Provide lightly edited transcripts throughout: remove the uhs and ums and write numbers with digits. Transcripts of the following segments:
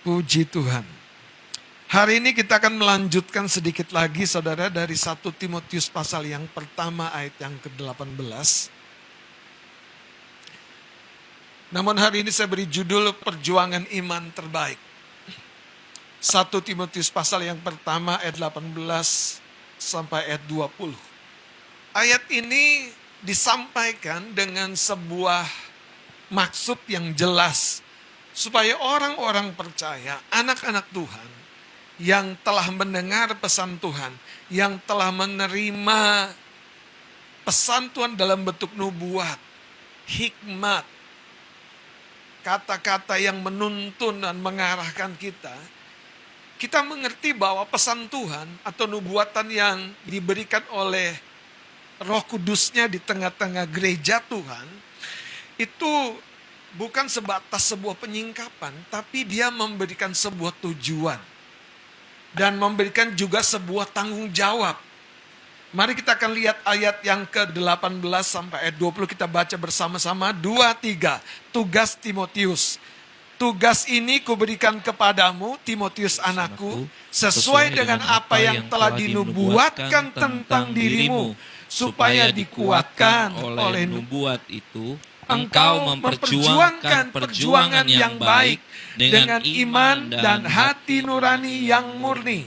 Puji Tuhan. Hari ini kita akan melanjutkan sedikit lagi saudara dari 1 Timotius pasal yang pertama ayat yang ke-18. Namun hari ini saya beri judul Perjuangan Iman Terbaik. 1 Timotius pasal yang pertama ayat 18 sampai ayat 20. Ayat ini disampaikan dengan sebuah maksud yang jelas. Supaya orang-orang percaya, anak-anak Tuhan yang telah mendengar pesan Tuhan, yang telah menerima pesan Tuhan dalam bentuk nubuat, hikmat, kata-kata yang menuntun dan mengarahkan kita mengerti bahwa pesan Tuhan atau nubuatan yang diberikan oleh Roh Kudusnya di tengah-tengah gereja Tuhan, itu bukan sebatas sebuah penyingkapan, tapi dia memberikan sebuah tujuan. Dan memberikan juga sebuah tanggung jawab. Mari kita akan lihat ayat yang ke-18 sampai ayat 20, kita baca bersama-sama. 2, 3, tugas Timotius. Tugas ini kuberikan kepadamu, Timotius anakku, sesuai dengan apa yang telah dinubuatkan tentang dirimu, supaya dikuatkan oleh nubuat itu, engkau memperjuangkan perjuangan yang baik dengan iman dan hati nurani yang murni.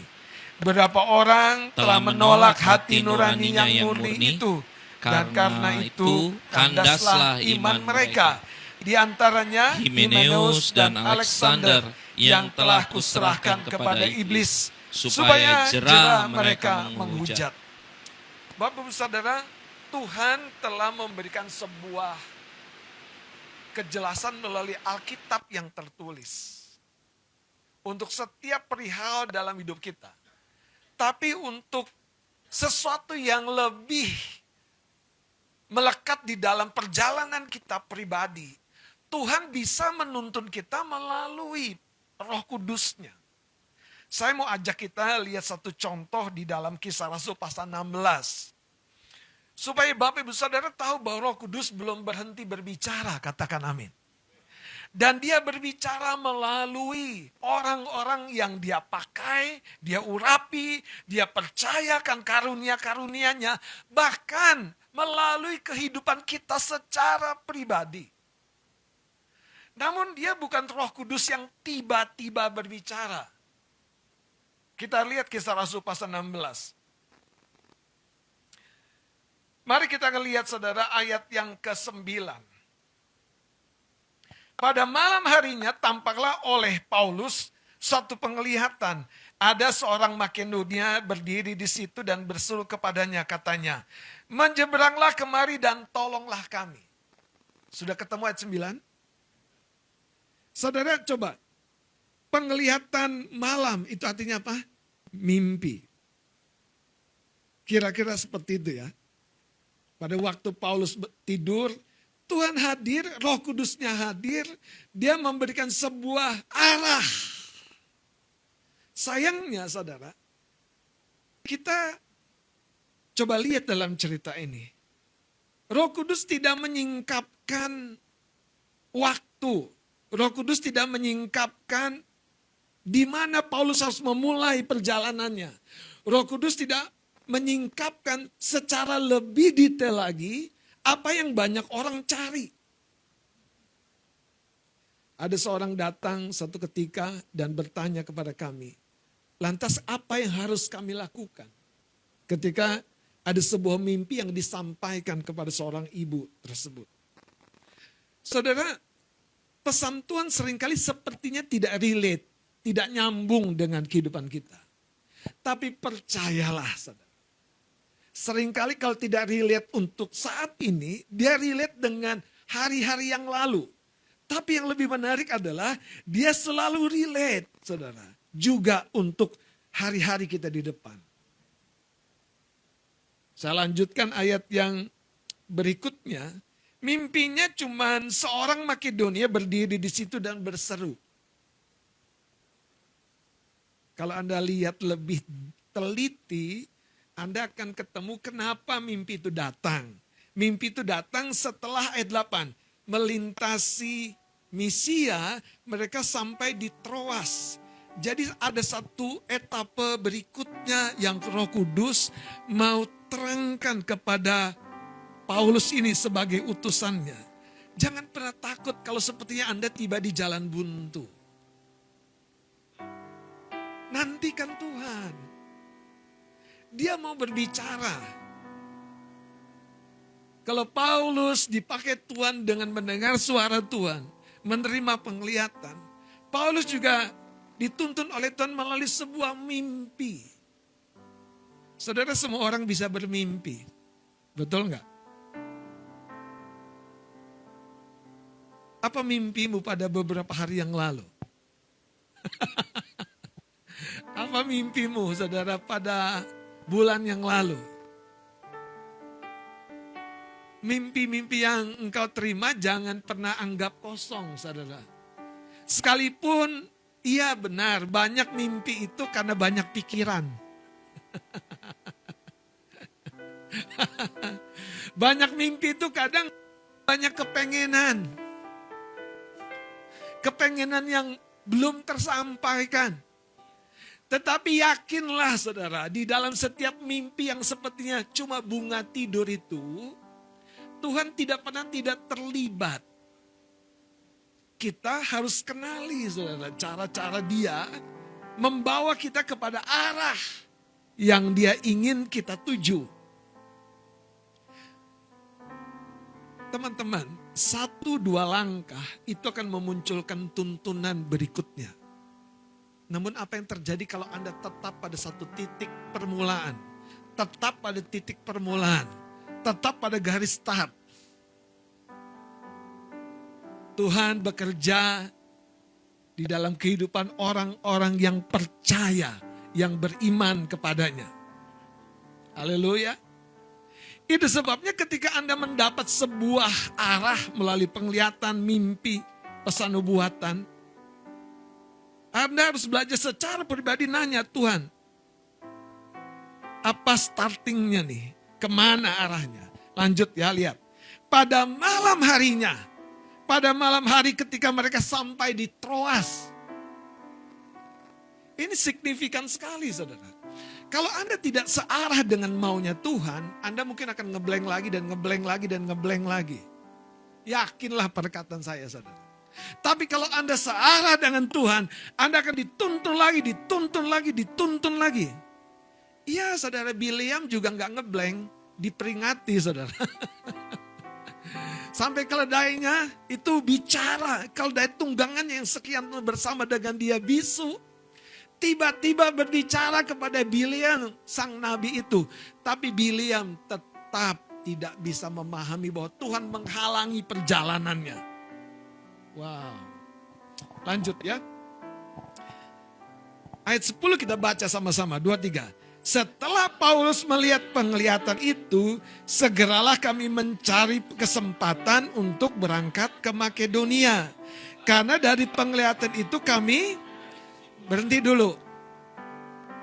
Berapa orang telah menolak hati nurani yang murni itu, dan karena itu kandaslah iman mereka. Di antaranya Himeneus dan Alexander yang telah kuserahkan kepada iblis, supaya jera mereka menghujat. Bapak Ibu Saudara, Tuhan telah memberikan sebuah kejelasan melalui Alkitab yang tertulis. Untuk setiap perihal dalam hidup kita. Tapi untuk sesuatu yang lebih melekat di dalam perjalanan kita pribadi. Tuhan bisa menuntun kita melalui Roh Kudusnya. Saya mau ajak kita lihat satu contoh di dalam Kisah Rasul pasal 16. Supaya Bapak Ibu Saudara tahu bahwa Roh Kudus belum berhenti berbicara, katakan amin. Dan dia berbicara melalui orang-orang yang dia pakai, dia urapi, dia percayakan karunia-karunianya, bahkan melalui kehidupan kita secara pribadi. Namun dia bukan Roh Kudus yang tiba-tiba berbicara. Kita lihat Kisah Rasul pasal 16. Mari kita lihat saudara ayat yang ke-9. Pada malam harinya tampaklah oleh Paulus satu penglihatan. Ada seorang Makedonia berdiri di situ dan berseru kepadanya, katanya, menyeberanglah kemari dan tolonglah kami. Sudah ketemu ayat 9? Saudara coba, penglihatan malam itu artinya apa? Mimpi. Kira-kira seperti itu ya. Pada waktu Paulus tidur, Tuhan hadir, Roh Kudusnya hadir, dia memberikan sebuah arah. Sayangnya saudara, kita coba lihat dalam cerita ini. Roh Kudus tidak menyingkapkan waktu. Roh Kudus tidak menyingkapkan di mana Paulus harus memulai perjalanannya. Roh Kudus tidak menyingkapkan secara lebih detail lagi apa yang banyak orang cari. Ada seorang datang satu ketika dan bertanya kepada kami, lantas apa yang harus kami lakukan? Ketika ada sebuah mimpi yang disampaikan kepada seorang ibu tersebut. Saudara, pesan Tuhan seringkali sepertinya tidak relate, tidak nyambung dengan kehidupan kita. Tapi percayalah saudara. Seringkali kalau tidak relate untuk saat ini, dia relate dengan hari-hari yang lalu. Tapi yang lebih menarik adalah dia selalu relate, saudara. Juga untuk hari-hari kita di depan. Saya lanjutkan ayat yang berikutnya. Mimpinya cuma seorang Makedonia berdiri di situ dan berseru. Kalau Anda lihat lebih teliti, Anda akan ketemu kenapa mimpi itu datang. Mimpi itu datang setelah ayat 8. Melintasi Misia, mereka sampai di Troas. Jadi ada satu etape berikutnya yang Roh Kudus mau terangkan kepada Paulus ini sebagai utusannya. Jangan pernah takut kalau sepertinya Anda tiba di jalan buntu. Nantikan Tuhan. Dia mau berbicara. Kalau Paulus dipakai Tuhan dengan mendengar suara Tuhan, menerima penglihatan, Paulus juga dituntun oleh Tuhan melalui sebuah mimpi. Saudara, semua orang bisa bermimpi. Betul nggak? Apa mimpimu pada beberapa hari yang lalu? Apa mimpimu, saudara, pada bulan yang lalu? Mimpi-mimpi yang engkau terima jangan pernah anggap kosong, saudara. Sekalipun iya benar, banyak mimpi itu karena banyak pikiran. Banyak mimpi itu kadang banyak kepengenan. Kepengenan yang belum tersampaikan. Tetapi yakinlah saudara, di dalam setiap mimpi yang sepertinya cuma bunga tidur itu, Tuhan tidak pernah tidak terlibat. Kita harus kenali saudara, cara-cara Dia membawa kita kepada arah yang Dia ingin kita tuju. Teman-teman, 1-2 langkah itu akan memunculkan tuntunan berikutnya. Namun apa yang terjadi kalau Anda tetap pada satu titik permulaan? Tetap pada titik permulaan. Tetap pada garis start. Tuhan bekerja di dalam kehidupan orang-orang yang percaya, yang beriman kepadanya. Haleluya. Itu sebabnya ketika Anda mendapat sebuah arah melalui penglihatan, mimpi, pesan nubuatan, Anda harus belajar secara pribadi nanya, Tuhan, apa startingnya nih? Kemana arahnya? Lanjut ya, lihat. Pada malam harinya, pada malam hari ketika mereka sampai di Troas. Ini signifikan sekali saudara. Kalau Anda tidak searah dengan maunya Tuhan, Anda mungkin akan ngeblank lagi dan ngeblank lagi dan ngeblank lagi. Yakinlah perkataan saya saudara. Tapi kalau Anda searah dengan Tuhan, Anda akan dituntun lagi, dituntun lagi, dituntun lagi. Iya saudara, Bileam juga nggak ngeblank, diperingati saudara. Sampai keledainya itu bicara, keledai tunggangannya yang sekian bersama dengan dia bisu. Tiba-tiba berbicara kepada Bileam sang nabi itu. Tapi Bileam tetap tidak bisa memahami bahwa Tuhan menghalangi perjalanannya. Wow. Lanjut ya. Ayat 10 kita baca sama-sama. 2-3. Setelah Paulus melihat penglihatan itu, segeralah kami mencari kesempatan untuk berangkat ke Makedonia. Karena dari penglihatan itu kami berhenti dulu.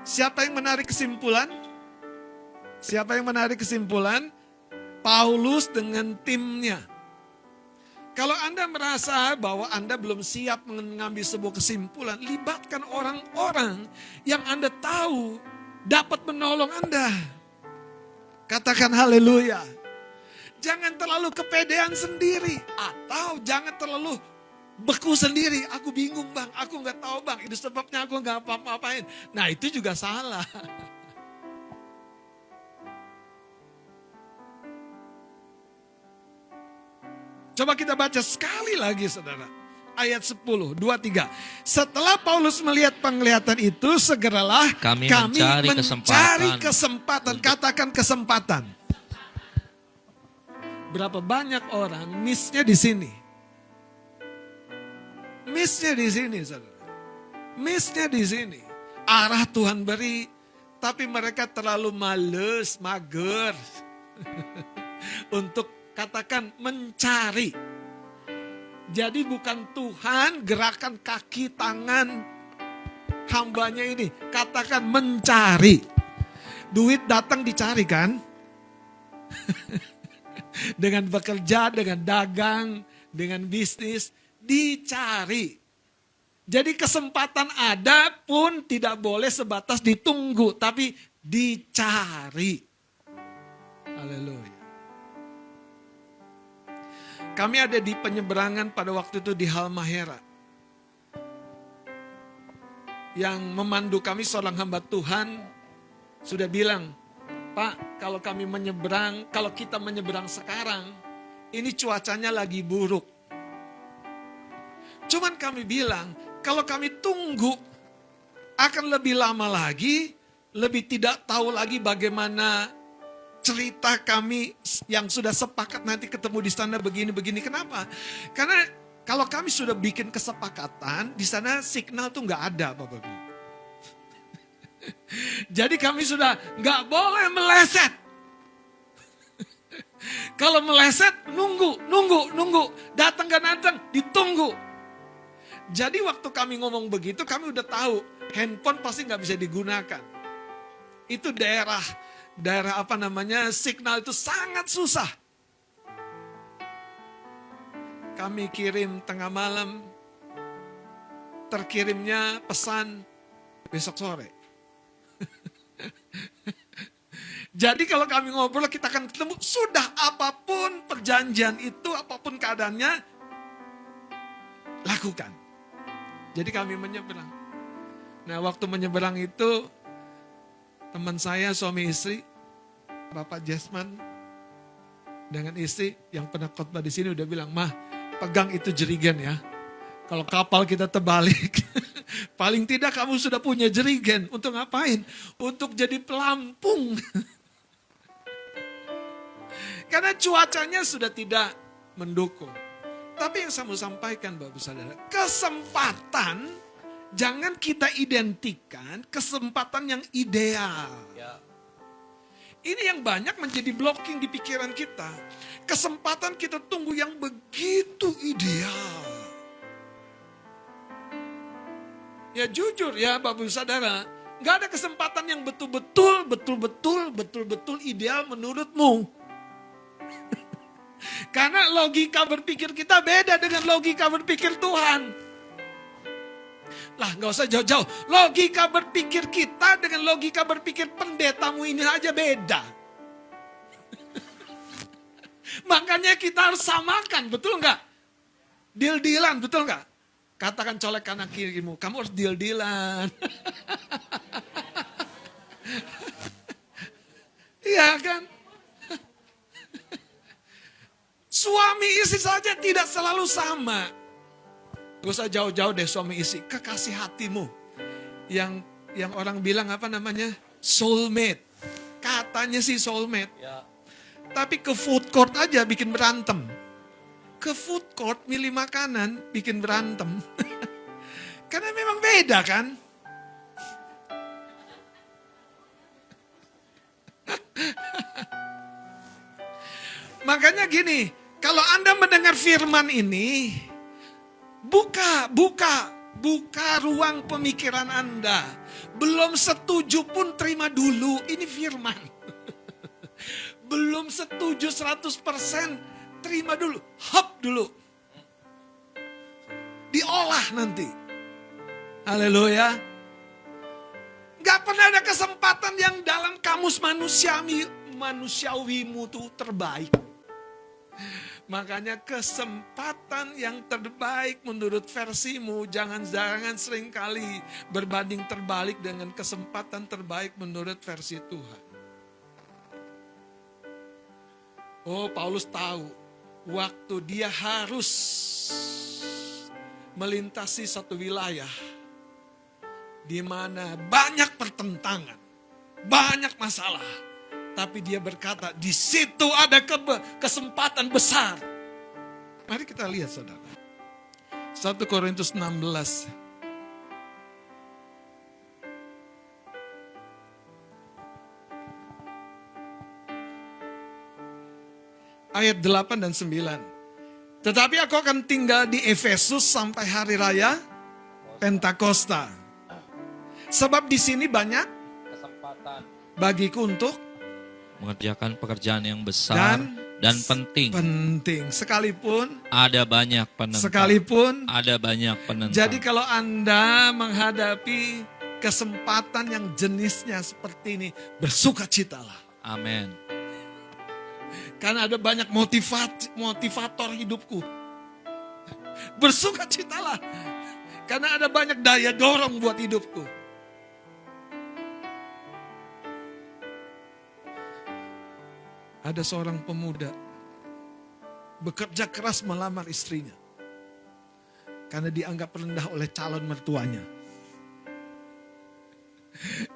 Siapa yang menarik kesimpulan? Siapa yang menarik kesimpulan? Paulus dengan timnya. Kalau Anda merasa bahwa Anda belum siap mengambil sebuah kesimpulan, libatkan orang-orang yang Anda tahu dapat menolong Anda. Katakan haleluya. Jangan terlalu kepedean sendiri. Atau jangan terlalu beku sendiri. Aku bingung bang, aku gak tahu bang. Itu sebabnya aku gak apa-apain. Nah itu juga salah. Coba kita baca sekali lagi saudara. Ayat 10, 2-3. Setelah Paulus melihat penglihatan itu, segeralah kami mencari kesempatan. Katakan kesempatan. Berapa banyak orang miss-nya di sini. Miss-nya di sini, saudara. Miss-nya di sini. Arah Tuhan beri, tapi mereka terlalu males, mager. Untuk katakan mencari. Jadi bukan Tuhan gerakan kaki tangan hambanya ini. Katakan mencari. Duit datang dicari kan? Dengan bekerja, dengan dagang, dengan bisnis. dicari. Jadi kesempatan ada pun tidak boleh sebatas ditunggu, tapi dicari. Haleluya. Kami ada di penyeberangan pada waktu itu di Halmahera. Yang memandu kami seorang hamba Tuhan sudah bilang, Pak, kalau kita menyeberang sekarang, ini cuacanya lagi buruk. Cuman kami bilang, kalau kami tunggu, akan lebih lama lagi, lebih tidak tahu lagi bagaimana cerita kami yang sudah sepakat nanti ketemu di sana begini-begini. Kenapa? Karena kalau kami sudah bikin kesepakatan, di sana signal tuh nggak ada, Bapak-Ibu. Jadi kami sudah nggak boleh meleset. Kalau meleset, nunggu. Datang gak datang, ditunggu. Jadi waktu kami ngomong begitu, kami udah tahu handphone pasti nggak bisa digunakan. Itu daerah signal itu sangat susah. Kami kirim tengah malam, terkirimnya pesan besok sore. Jadi kalau kami ngobrol kita akan ketemu, sudah apapun perjanjian itu, apapun keadaannya, lakukan. Jadi kami menyeberang. Nah waktu menyeberang itu, teman saya suami istri, Bapak Jasman, dengan istri yang pernah khotbah di sini udah bilang, Mah pegang itu jerigen ya. Kalau kapal kita terbalik, paling tidak kamu sudah punya jerigen. Untuk ngapain? Untuk jadi pelampung. Karena cuacanya sudah tidak mendukung. Tapi yang saya mau sampaikan Bapak Saudara, kesempatan jangan kita identikan kesempatan yang ideal. Ini yang banyak menjadi blocking di pikiran kita. Kesempatan kita tunggu yang begitu ideal. Ya jujur ya Bapak Saudara, gak ada kesempatan yang betul-betul ideal menurutmu. Karena logika berpikir kita beda dengan logika berpikir Tuhan. Lah gak usah jauh-jauh, logika berpikir kita dengan logika berpikir pendetamu ini aja beda. Makanya kita harus samakan, betul gak? Deal-dealan, betul gak? Katakan colek kanan kirimu, kamu harus deal-dealan. Iya kan? Suami istri saja tidak selalu sama. Gak usah jauh-jauh deh suami istri, kekasih hatimu. Yang orang bilang apa namanya? Soulmate. Katanya sih soulmate. Ya. Tapi ke food court aja bikin berantem. Ke food court milih makanan bikin berantem. Karena memang beda kan? Makanya gini, kalau Anda mendengar firman ini, buka ruang pemikiran Anda. Belum setuju pun terima dulu, ini firman. Belum setuju 100%. Terima dulu, hop dulu. Diolah nanti. Haleluya. Gak pernah ada kesempatan yang dalam kamus manusiawimu tuh terbaik. Makanya kesempatan yang terbaik menurut versimu jangan seringkali berbanding terbalik dengan kesempatan terbaik menurut versi Tuhan. Oh, Paulus tahu waktu dia harus melintasi satu wilayah di mana banyak pertentangan, banyak masalah, tapi dia berkata di situ ada kesempatan besar. Mari kita lihat saudara. 1 Korintus 16. Ayat 8 dan 9. Tetapi aku akan tinggal di Efesus sampai hari raya Pentakosta. Sebab di sini banyak kesempatan bagiku untuk mengerjakan pekerjaan yang besar dan penting. Sekalipun ada banyak penentang. Ada banyak penentang. Jadi kalau Anda menghadapi kesempatan yang jenisnya seperti ini, bersukacitalah. Amin. Karena ada banyak motivator hidupku. Bersukacitalah. Karena ada banyak daya dorong buat hidupku. Ada seorang pemuda bekerja keras melamar istrinya. Karena dianggap rendah oleh calon mertuanya.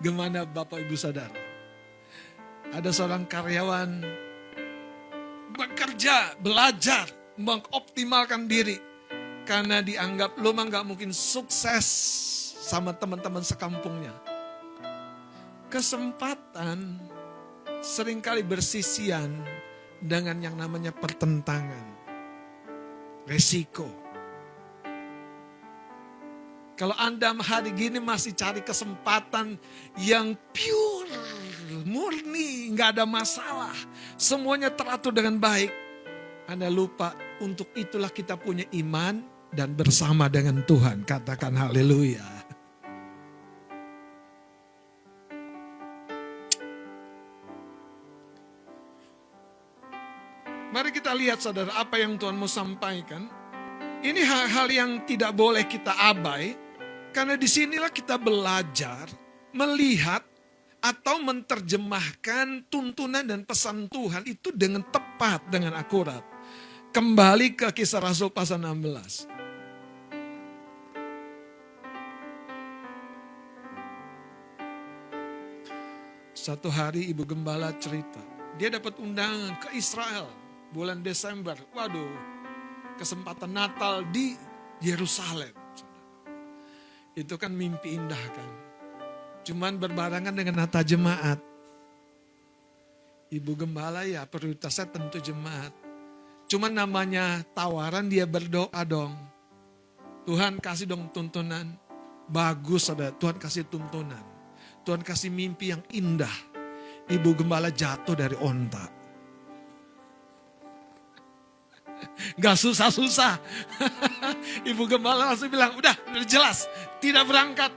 Gimana Bapak Ibu Saudara? Ada seorang karyawan bekerja, belajar, mengoptimalkan diri. Karena dianggap lo mah gak mungkin sukses sama teman-teman sekampungnya. Kesempatan seringkali bersisian dengan yang namanya pertentangan, resiko. Kalau Anda hari gini masih cari kesempatan yang pure, murni, nggak ada masalah, semuanya teratur dengan baik, Anda lupa untuk itulah kita punya iman dan bersama dengan Tuhan. Katakan haleluya. Mari kita lihat saudara apa yang Tuhan mau sampaikan. Ini hal-hal yang tidak boleh kita abai. Karena disinilah kita belajar, melihat atau menerjemahkan tuntunan dan pesan Tuhan itu dengan tepat, dengan akurat. Kembali ke Kisah Rasul pasal 16. Satu hari Ibu Gembala cerita, dia dapat undangan ke Israel. Bulan Desember, waduh, kesempatan Natal di Yerusalem. Itu kan mimpi indah kan. Cuman berbarengan dengan Natal jemaat. Ibu Gembala ya prioritasnya tentu jemaat. Cuman namanya tawaran dia berdoa dong. Tuhan kasih dong tuntunan. Bagus saudara, Tuhan kasih tuntunan. Tuhan kasih mimpi yang indah. Ibu Gembala jatuh dari onta. Gak susah-susah. Ibu Gembala langsung bilang, udah jelas, tidak berangkat.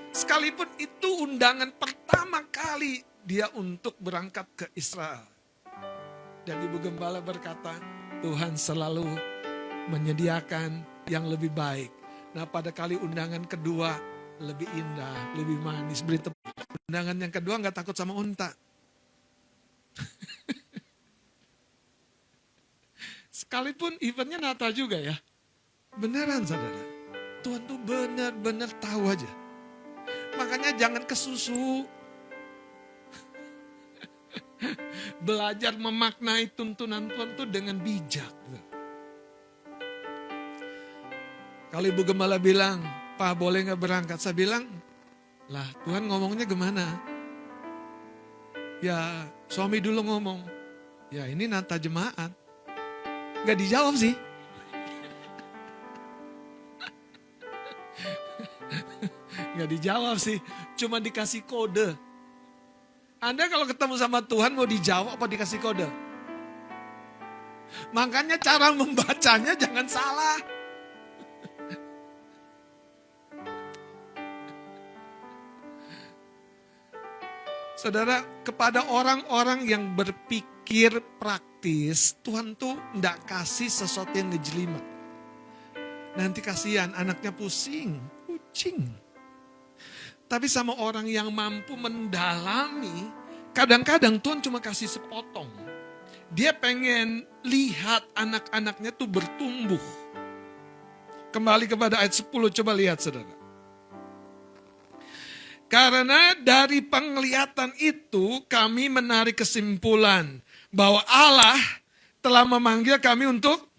Sekalipun itu undangan pertama kali dia untuk berangkat ke Israel. Dan Ibu Gembala berkata, Tuhan selalu menyediakan yang lebih baik. Nah pada kali undangan kedua, lebih indah, lebih manis. Beri tepuk. Undangan yang kedua gak takut sama unta. Sekalipun eventnya Natal juga ya. Beneran saudara. Tuhan tuh benar-benar tahu aja. Makanya jangan kesusu. Belajar memaknai tuntunan Tuhan tuh dengan bijak. Kalau Ibu Gembala bilang, Pak boleh gak berangkat? Saya bilang, lah Tuhan ngomongnya gimana? Ya suami dulu ngomong. Ya ini Natal jemaat. Gak dijawab sih. Gak dijawab sih. Cuma dikasih kode. Anda kalau ketemu sama Tuhan mau dijawab apa dikasih kode? Makanya cara membacanya jangan salah. Saudara, kepada orang-orang yang berpikir praktis, Tuhan tuh enggak kasih sesuatu yang ngejelimet. Nanti kasihan, anaknya pusing. Tapi sama orang yang mampu mendalami, kadang-kadang Tuhan cuma kasih sepotong. Dia pengen lihat anak-anaknya tuh bertumbuh. Kembali kepada ayat 10, coba lihat saudara. Karena dari penglihatan itu kami menarik kesimpulan bahwa Allah telah memanggil kami untuk,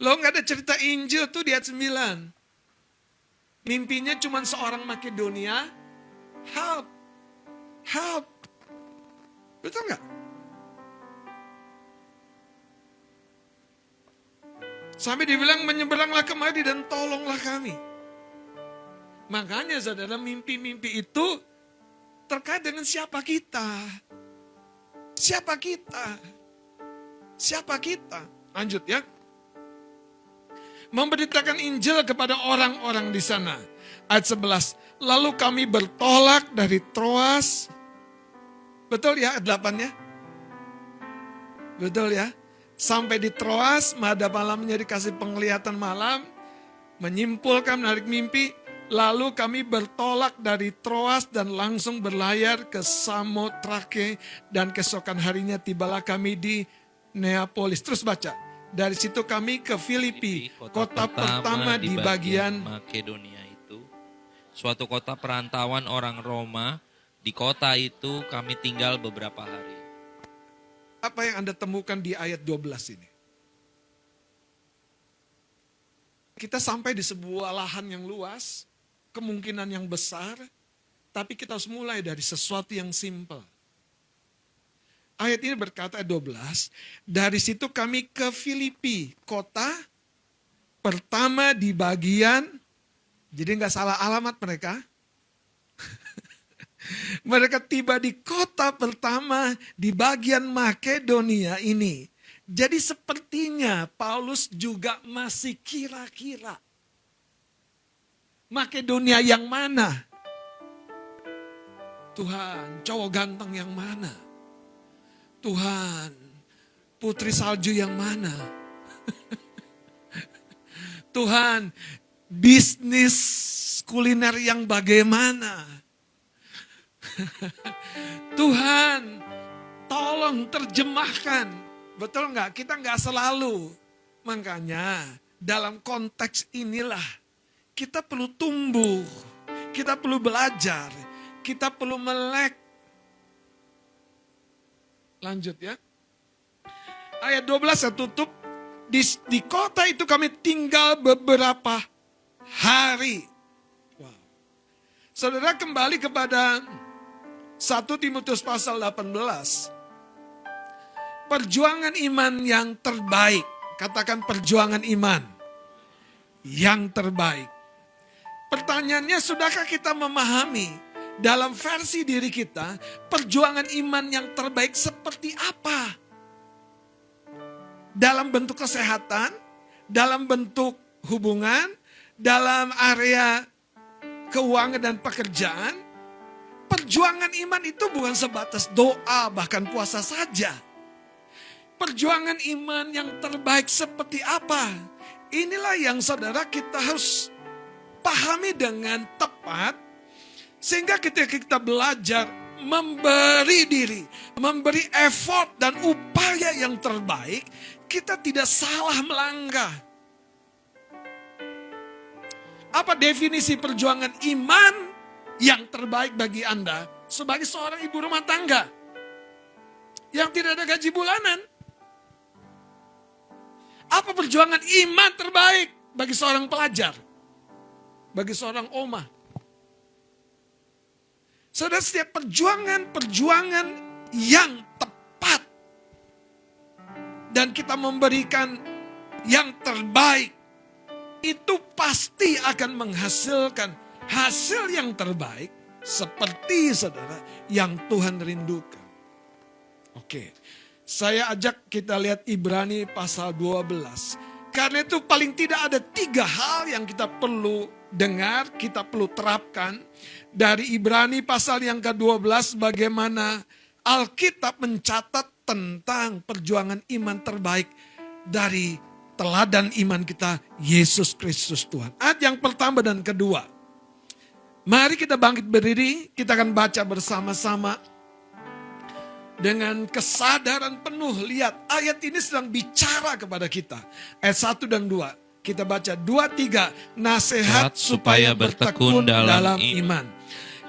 lo gak ada cerita Injil tuh di ayat 9. Mimpinya cuma seorang Makedonia, help. Betul gak? Sampai dibilang menyeberanglah kemari dan tolonglah kami. Makanya saudara mimpi-mimpi itu terkait dengan siapa kita. Siapa kita? Siapa kita? Lanjut ya. Memberitakan Injil kepada orang-orang di sana. Ayat 11. Lalu kami bertolak dari Troas. Betul ya ayat 8-nya? Betul ya? Sampai di Troas, pada malamnya dikasih penglihatan malam. Menyimpulkan menarik mimpi. Lalu kami bertolak dari Troas dan langsung berlayar ke Samotrake. Dan keesokan harinya tibalah kami di Neapolis. Terus baca. Dari situ kami ke Filipi, kota pertama di bagian Makedonia itu. Suatu kota perantauan orang Roma. Di kota itu kami tinggal beberapa hari. Apa yang Anda temukan di ayat 12 ini? Kita sampai di sebuah lahan yang luas, kemungkinan yang besar, tapi kita harus mulai dari sesuatu yang simpel. Ayat ini berkata ayat 12, dari situ kami ke Filipi, kota pertama di bagian, jadi nggak salah alamat mereka. Mereka tiba di kota pertama di bagian Makedonia ini. Jadi sepertinya Paulus juga masih kira-kira. Makedonia yang mana? Tuhan, cowok ganteng yang mana? Tuhan, putri salju yang mana? Tuhan, bisnis kuliner yang bagaimana? Tuhan, tolong terjemahkan. Betul nggak? Kita nggak selalu. Makanya dalam konteks inilah kita perlu tumbuh. Kita perlu belajar. Kita perlu melek. Lanjut ya. Ayat 12 saya tutup. Di kota itu kami tinggal beberapa hari. Wow. Saudara kembali kepada 1 Timotius pasal 18. Perjuangan iman yang terbaik. Katakan perjuangan iman yang terbaik. Pertanyaannya, sudahkah kita memahami dalam versi diri kita, perjuangan iman yang terbaik seperti apa? Dalam bentuk kesehatan, dalam bentuk hubungan, dalam area keuangan dan pekerjaan. Perjuangan iman itu bukan sebatas doa, bahkan puasa saja. Perjuangan iman yang terbaik seperti apa? Inilah yang saudara kita harus pahami dengan tepat. Sehingga ketika kita belajar memberi diri, memberi effort dan upaya yang terbaik, kita tidak salah melangkah. Apa definisi perjuangan iman yang terbaik bagi Anda sebagai seorang ibu rumah tangga yang tidak ada gaji bulanan? Apa perjuangan iman terbaik bagi seorang pelajar? Bagi seorang oma? Saudara, setiap perjuangan yang tepat dan kita memberikan yang terbaik, itu pasti akan menghasilkan hasil yang terbaik seperti saudara yang Tuhan rindukan. Oke, saya ajak kita lihat Ibrani pasal 12. Karena itu paling tidak ada 3 hal yang kita perlu dengar, kita perlu terapkan. Dari Ibrani pasal yang ke-12 bagaimana Alkitab mencatat tentang perjuangan iman terbaik dari teladan iman kita, Yesus Kristus Tuhan. Ayat yang pertama dan kedua. Mari kita bangkit berdiri, kita akan baca bersama-sama. Dengan kesadaran penuh, lihat ayat ini sedang bicara kepada kita. Ayat 1 dan 2. Kita baca 2, 3. Nasihat supaya bertekun dalam iman.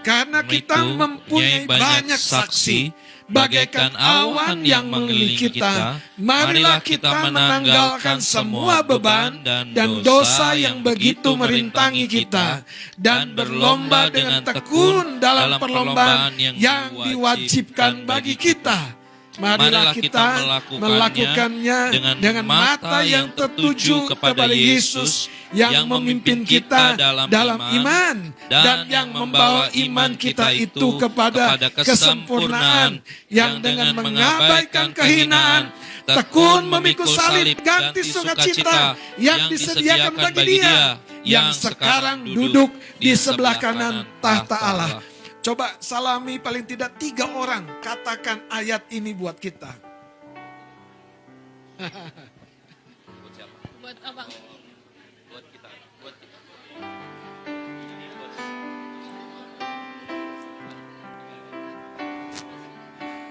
Karena kita mempunyai banyak saksi, bagaikan awan yang mengelilingi kita, marilah kita menanggalkan semua beban dan dosa yang begitu merintangi kita, dan berlomba dengan tekun dalam perlombaan yang diwajibkan bagi kita. Marilah kita melakukannya dengan mata yang tertuju kepada Yesus yang memimpin kita dalam iman dan yang membawa iman kita itu kepada kesempurnaan, yang dengan mengabaikan kehinaan tekun memikul salib ganti sukacita yang disediakan bagi Dia yang sekarang duduk di sebelah kanan tahta Allah. Coba salami paling tidak 3 orang katakan ayat ini buat kita. Buat abang. Buat kita.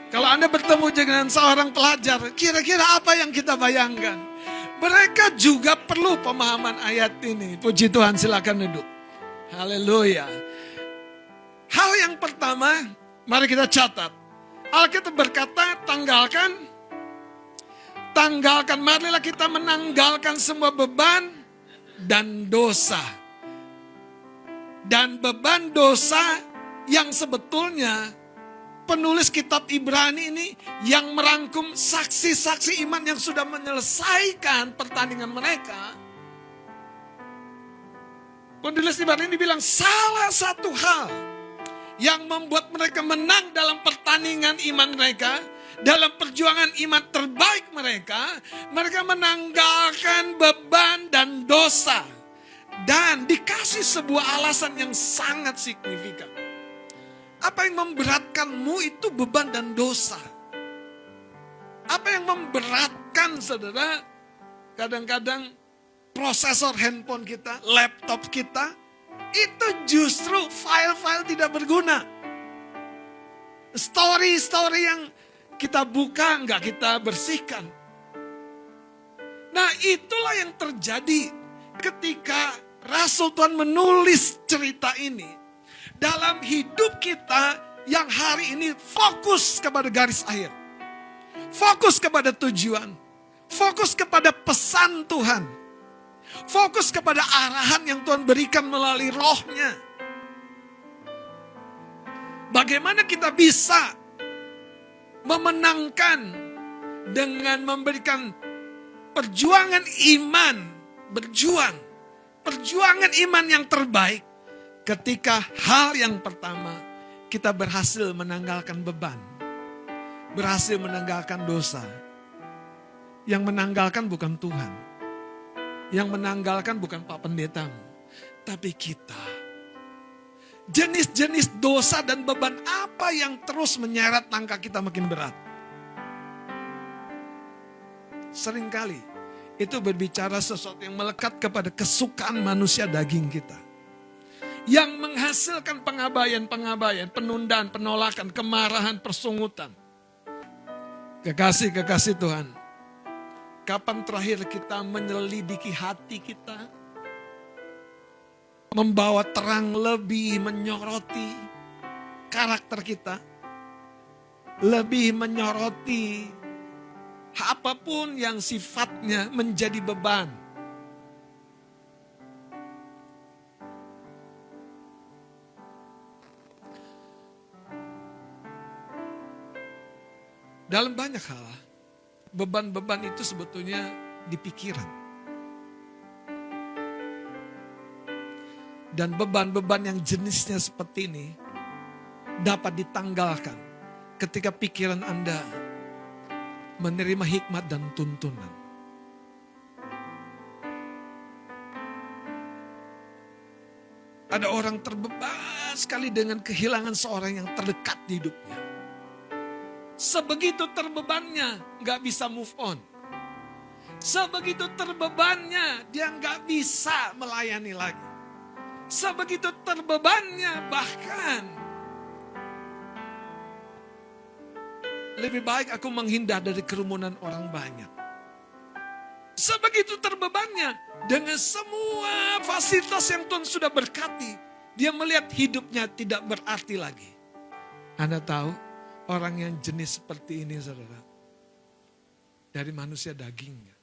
Kalau Anda bertemu dengan seorang pelajar, kira-kira apa yang kita bayangkan? Mereka juga perlu pemahaman ayat ini. Puji Tuhan, silakan duduk. Haleluya. Hal yang pertama, mari kita catat. Alkitab berkata, tanggalkan, marilah kita menanggalkan semua beban dan dosa. Dan beban dosa yang sebetulnya penulis kitab Ibrani ini yang merangkum saksi-saksi iman yang sudah menyelesaikan pertandingan mereka. Penulis Ibrani ini bilang salah satu hal yang membuat mereka menang dalam pertandingan iman mereka, dalam perjuangan iman terbaik mereka menanggalkan beban dan dosa. Dan dikasih sebuah alasan yang sangat signifikan. Apa yang memberatkanmu itu beban dan dosa. Apa yang memberatkan, saudara? Kadang-kadang prosesor handphone kita, laptop kita, itu justru file-file tidak berguna. Story-story yang kita buka, enggak kita bersihkan. Nah, itulah yang terjadi ketika Rasul Tuhan menulis cerita ini. Dalam hidup kita yang hari ini fokus kepada garis akhir. Fokus kepada tujuan. Fokus kepada pesan Tuhan. Fokus kepada arahan yang Tuhan berikan melalui Roh-Nya. Bagaimana kita bisa memenangkan dengan memberikan perjuangan iman, perjuangan iman yang terbaik ketika hal yang pertama kita berhasil menanggalkan beban, berhasil menanggalkan dosa. Yang menanggalkan bukan Tuhan, yang menanggalkan bukan Pak Pendetamu, tapi kita. Jenis-jenis dosa dan beban apa yang terus menyeret langkah kita makin berat? Seringkali itu berbicara sesuatu yang melekat kepada kesukaan manusia daging kita. Yang menghasilkan pengabaian, penundaan, penolakan, kemarahan, persungutan. Kekasih-kekasih Tuhan, kapan terakhir kita menyelidiki hati kita? Membawa terang lebih menyoroti karakter kita. Lebih menyoroti apapun yang sifatnya menjadi beban. Dalam banyak hal, beban-beban itu sebetulnya di pikiran. Dan beban-beban yang jenisnya seperti ini dapat ditanggalkan ketika pikiran Anda menerima hikmat dan tuntunan. Ada orang terbeban sekali dengan kehilangan seorang yang terdekat di hidupnya. Sebegitu terbebannya gak bisa move on. Sebegitu terbebannya dia gak bisa melayani lagi. Sebegitu terbebannya bahkan lebih baik aku menghindar dari kerumunan orang banyak. Sebegitu terbebannya dengan semua fasilitas yang Tuhan sudah berkati. Dia melihat hidupnya tidak berarti lagi. Anda tahu orang yang jenis seperti ini saudara. Dari manusia dagingnya.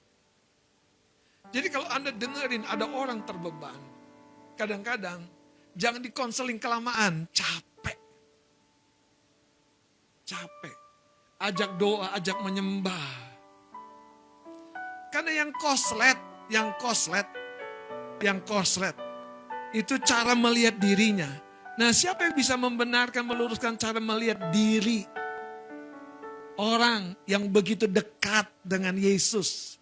Jadi kalau Anda dengerin ada orang terbeban. Kadang-kadang jangan dikonseling kelamaan, capek. ajak doa, ajak menyembah. Karena yang koslet itu cara melihat dirinya. Nah, siapa yang bisa membenarkan, meluruskan cara melihat diri orang yang begitu dekat dengan Yesus?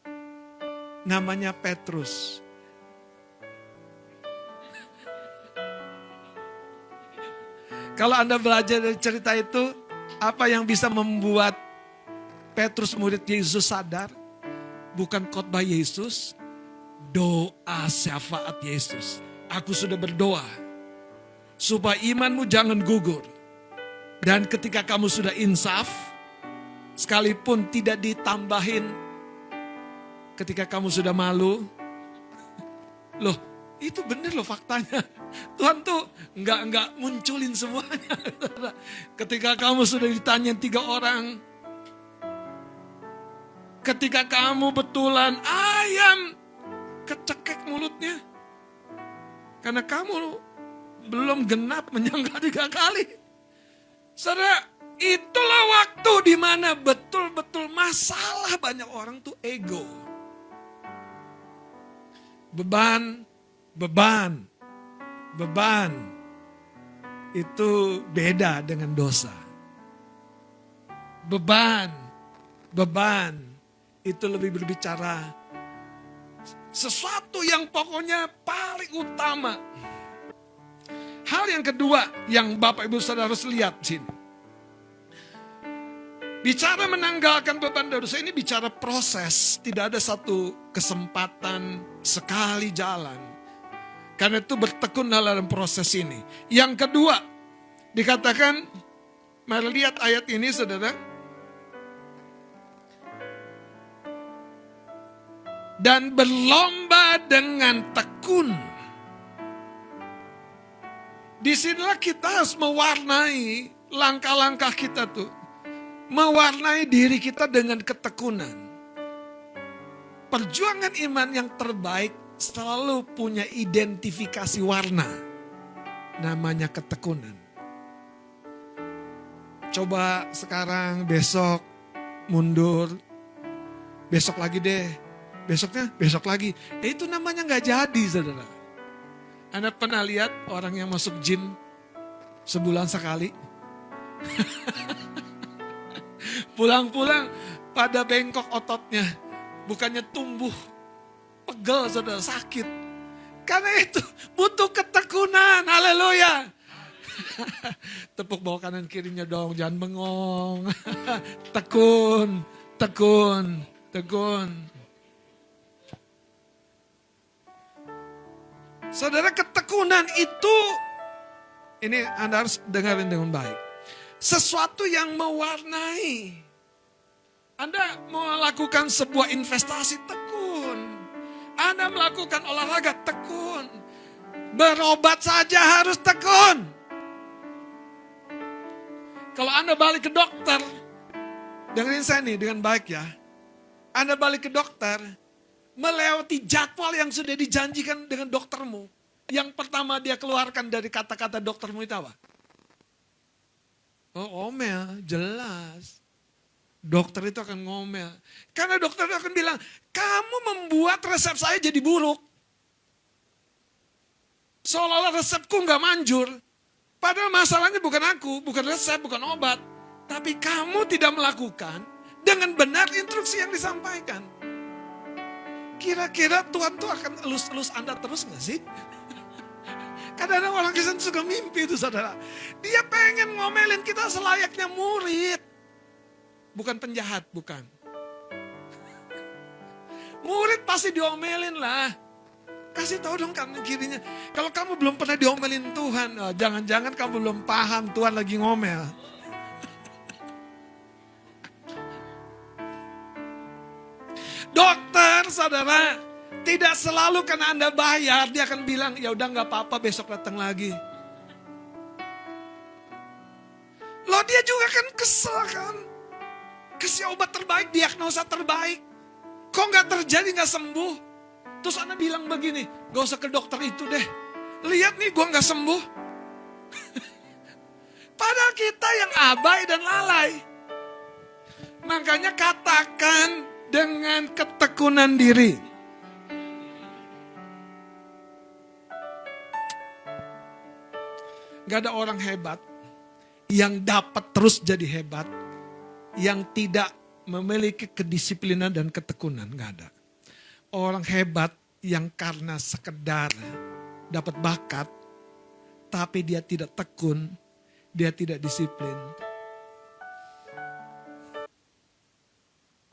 Namanya Petrus. Kalau Anda belajar dari cerita itu, apa yang bisa membuat Petrus murid Yesus sadar? Bukan khotbah Yesus, doa syafaat Yesus. Aku sudah berdoa supaya imanmu jangan gugur. Dan ketika kamu sudah insaf, sekalipun tidak ditambahin ketika kamu sudah malu. Loh, itu benar loh faktanya. Tuhan tuh enggak munculin semuanya. Ketika kamu sudah ditanya 3 orang, ketika kamu betulan ayam kecekek mulutnya, karena kamu belum genap menyangka 3 kali. Saudara, itulah waktu di mana betul-betul masalah banyak orang tuh ego. Beban itu beda dengan dosa. Beban itu lebih berbicara sesuatu yang pokoknya paling utama. Hal yang kedua yang Bapak Ibu Saudara harus lihat sini. Bicara menanggalkan beban dosa ini bicara proses. Tidak ada satu kesempatan sekali jalan. Karena itu bertekun dalam proses ini. Yang kedua, dikatakan, mari lihat ayat ini saudara. Dan berlomba dengan tekun. Disinilah kita harus mewarnai langkah-langkah kita tuh. Mewarnai diri kita dengan ketekunan. Perjuangan iman yang terbaik selalu punya identifikasi warna. Namanya ketekunan. Coba sekarang, besok, mundur. Besok lagi deh. Besoknya, besok lagi. Itu namanya gak jadi, saudara. Anda pernah lihat orang yang masuk gym sebulan sekali? Pulang-pulang pada bengkok ototnya. Bukannya tumbuh. Pegel, saudara, sakit. Karena itu butuh ketekunan. Haleluya. Tepuk bawah kanan kirinya dong. Jangan bengong. Tekun. Saudara, ketekunan itu, ini Anda harus dengarin dengan baik. Sesuatu yang mewarnai. Anda melakukan sebuah investasi, tekun. Anda melakukan olahraga, tekun. Berobat saja harus tekun. Kalau Anda balik ke dokter, dengerin saya nih dengan baik ya. Anda balik ke dokter, melewati jadwal yang sudah dijanjikan dengan doktermu. Yang pertama dia keluarkan dari kata-kata doktermu itu apa? Oh, ngomel, jelas. Dokter itu akan ngomel. Karena dokter itu akan bilang, kamu membuat resep saya jadi buruk. Seolah-olah resepku gak manjur. Padahal masalahnya bukan aku, bukan resep, bukan obat. Tapi kamu tidak melakukan dengan benar instruksi yang disampaikan. Kira-kira Tuhan tuh akan elus-elus Anda terus gak sih? Kadang-kadang orang Kristen suka mimpi itu saudara. Dia pengen ngomelin kita selayaknya murid. Bukan penjahat, bukan. Murid pasti diomelin lah. Kasih tahu dong kanan kirinya. Kalau kamu belum pernah diomelin Tuhan, oh, jangan-jangan kamu belum paham Tuhan lagi ngomel. Dokter, saudara, tidak selalu karena Anda bayar, dia akan bilang, ya udah nggak apa-apa, besok datang lagi. Loh, dia juga kan kesel kan? Kasih obat terbaik, diagnosa terbaik. Kok nggak terjadi, nggak sembuh? Terus Anda bilang begini, gak usah ke dokter itu deh. Lihat nih, gue nggak sembuh. Padahal kita yang abai dan lalai. Makanya katakan dengan ketekunan diri. Gak ada orang hebat yang dapat terus jadi hebat, yang tidak memiliki kedisiplinan dan ketekunan. Gak ada. Orang hebat yang karena sekedar dapat bakat, tapi dia tidak tekun, dia tidak disiplin.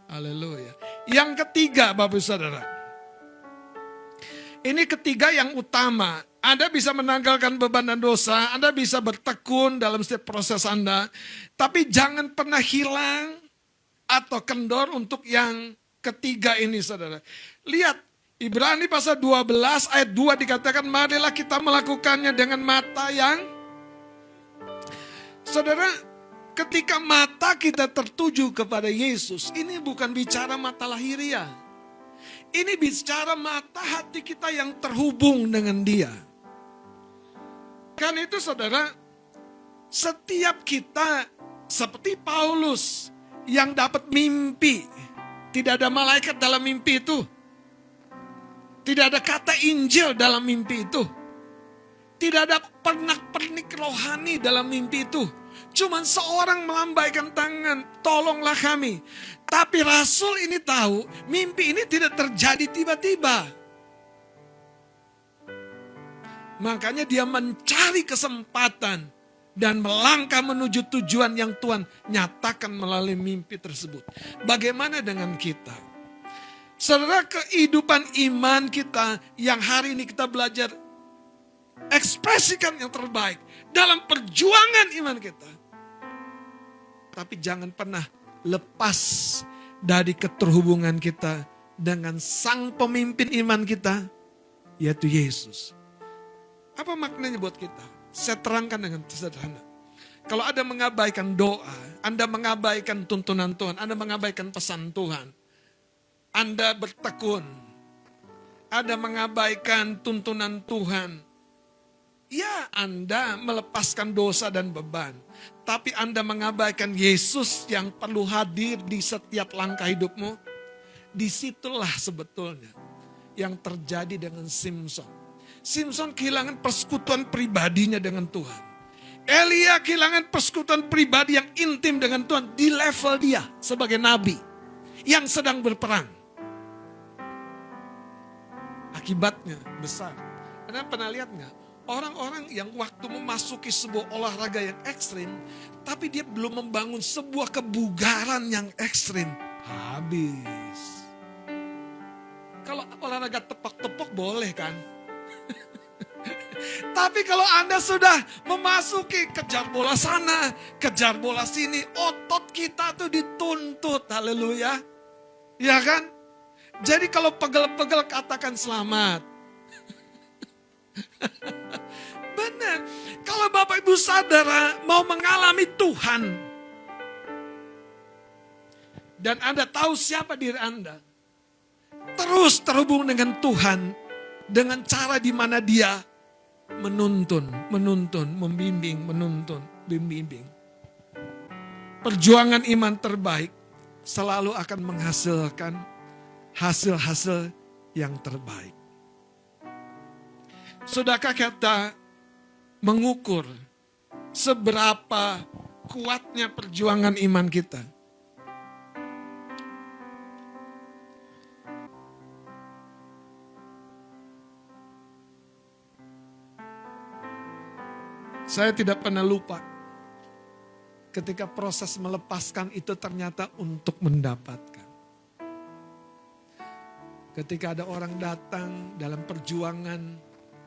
Haleluya. Yang ketiga, Bapak Saudara. Ini ketiga yang utama. Anda bisa menanggalkan beban dan dosa, Anda bisa bertekun dalam setiap proses Anda. Tapi jangan pernah hilang atau kendor untuk yang ketiga ini, saudara. Lihat, Ibrani pasal 12 ayat 2 dikatakan, marilah kita melakukannya dengan mata yang... Saudara, ketika mata kita tertuju kepada Yesus, ini bukan bicara mata lahiriah. Ini bicara mata hati kita yang terhubung dengan Dia. Karena itu saudara, setiap kita seperti Paulus yang dapat mimpi. Tidak ada malaikat dalam mimpi itu. Tidak ada kata Injil dalam mimpi itu. Tidak ada pernak-pernik rohani dalam mimpi itu. Cuman seorang melambaikan tangan, tolonglah kami. Tapi Rasul ini tahu, mimpi ini tidak terjadi tiba-tiba. Makanya dia mencari kesempatan dan melangkah menuju tujuan yang Tuhan nyatakan melalui mimpi tersebut. Bagaimana dengan kita? Saudara, kehidupan iman kita yang hari ini kita belajar ekspresikan yang terbaik dalam perjuangan iman kita. Tapi jangan pernah lepas dari keterhubungan kita dengan sang pemimpin iman kita, yaitu Yesus. Apa maknanya buat kita? Saya terangkan dengan sederhana. Kalau Anda mengabaikan doa, Anda mengabaikan tuntunan Tuhan, Anda mengabaikan pesan Tuhan, Anda bertekun, Anda mengabaikan tuntunan Tuhan, ya Anda melepaskan dosa dan beban. Tapi Anda mengabaikan Yesus yang perlu hadir di setiap langkah hidupmu. Disitulah sebetulnya yang terjadi dengan Simson. Simson kehilangan persekutuan pribadinya dengan Tuhan. Elia kehilangan persekutuan pribadi yang intim dengan Tuhan di level dia sebagai nabi yang sedang berperang. Akibatnya besar. Anda pernah lihat nggak? Orang-orang yang waktu memasuki sebuah olahraga yang ekstrim, tapi dia belum membangun sebuah kebugaran yang ekstrim, habis. Kalau olahraga tepok-tepok boleh kan? Tapi kalau Anda sudah memasuki kejar bola sana, kejar bola sini, otot kita tuh dituntut, haleluya. Ya kan? Jadi kalau pegel-pegel katakan selamat. Benar. Kalau Bapak Ibu Saudara mau mengalami Tuhan, dan Anda tahu siapa diri Anda, terus terhubung dengan Tuhan, dengan cara di mana Dia menuntun, membimbing, membimbing. Perjuangan iman terbaik selalu akan menghasilkan hasil-hasil yang terbaik. Sudahkah kita mengukur seberapa kuatnya perjuangan iman kita? Saya tidak pernah lupa ketika proses melepaskan itu ternyata untuk mendapatkan. Ketika ada orang datang dalam perjuangan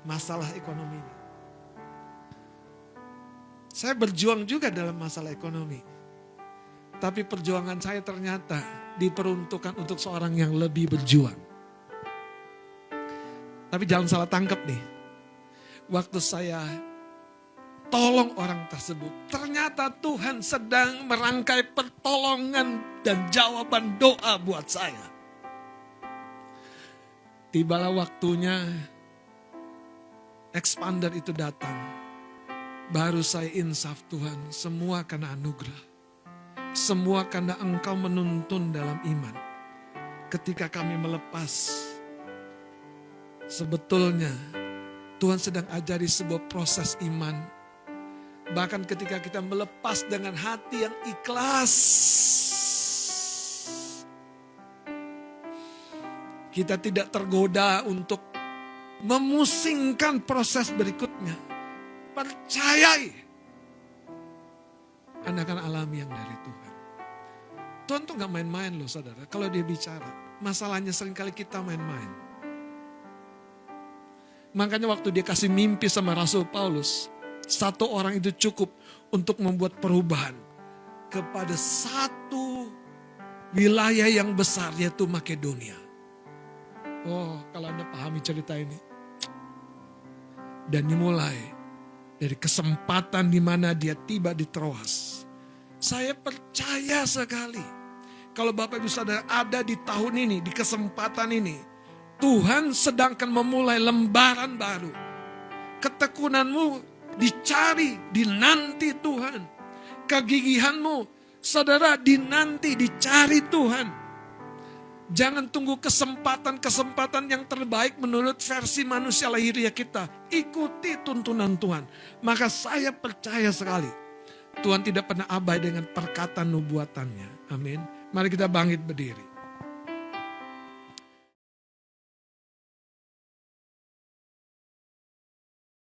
masalah ekonomi. Saya berjuang juga dalam masalah ekonomi. Tapi perjuangan saya ternyata diperuntukkan untuk seorang yang lebih berjuang. Tapi jangan salah tangkap nih. Waktu saya tolong orang tersebut, ternyata Tuhan sedang merangkai pertolongan dan jawaban doa buat saya. Tibalah waktunya expander itu datang. Baru saya insaf, Tuhan, semua karena anugerah. Semua karena Engkau menuntun dalam iman. Ketika kami melepas, sebetulnya Tuhan sedang ajari sebuah proses iman. Bahkan ketika kita melepas dengan hati yang ikhlas, kita tidak tergoda untuk memusingkan proses berikutnya. Percayai, Anda akan alami yang dari Tuhan. Tuhan tuh gak main-main loh saudara, kalau dia bicara. Masalahnya seringkali kita main-main. Makanya waktu dia kasih mimpi sama Rasul Paulus, satu orang itu cukup untuk membuat perubahan kepada satu wilayah yang besar, yaitu Makedonia. Oh, kalau Anda pahami cerita ini. Dan dimulai dari kesempatan di mana dia tiba di Troas. Saya percaya sekali, kalau Bapak Ibu Saudara ada di tahun ini, di kesempatan ini, Tuhan sedangkan memulai lembaran baru. Ketekunanmu dicari, dinanti Tuhan. Kegigihanmu, saudara, dinanti, dicari Tuhan. Jangan tunggu kesempatan-kesempatan yang terbaik menurut versi manusia lahiriah kita. Ikuti tuntunan Tuhan. Maka saya percaya sekali, Tuhan tidak pernah abai dengan perkataan nubuatannya. Amin. Mari kita bangkit berdiri.